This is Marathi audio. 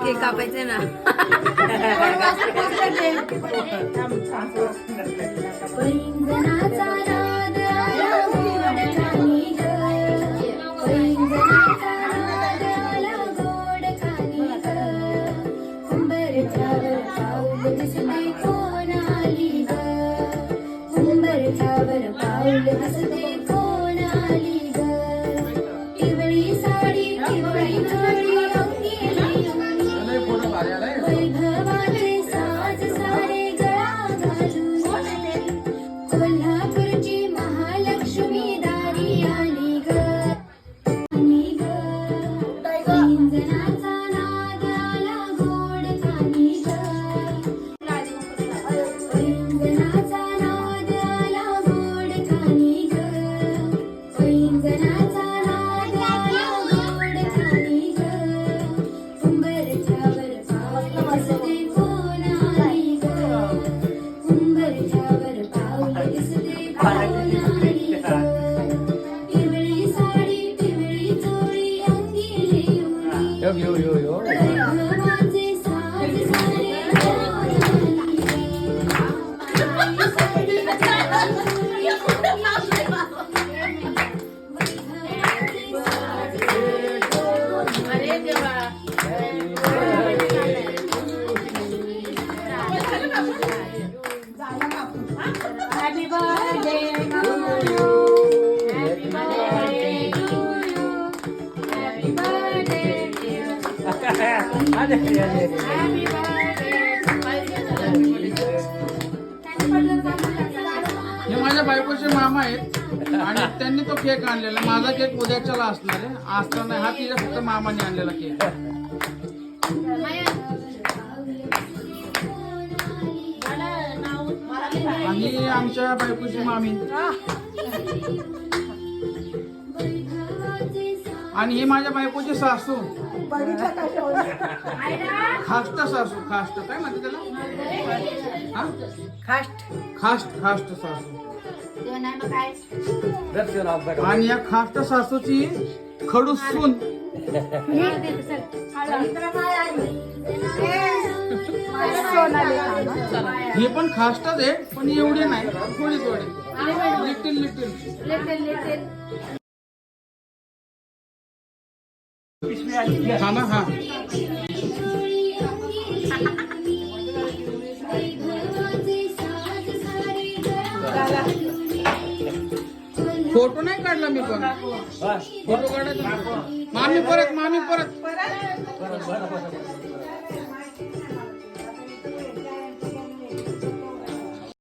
केक कापायचे ना. हे माझ्या बायकोचे मामा आहेत आणि त्यांनी तो केक आणलेला. माझा केक उद्याच्याला असणार आहे, आज तर नाही. हा तिच्या फक्त मामाने आणलेला केक. आणि आमच्या बायकोची मामी आणि ही माझ्या बायकोची सासू. खास्ट सासू. खास्ट काय म्हणते त्याला? खास्ट सासू. आणि या खास्ट सासूची खडूस सून. हे पण खास्टच आहे, पण एवढे नाही, थोडी लिटिल लिटिल. हा ना. हा फोटो नाही काढला मी पण. फोटो काढायचा. मामी परत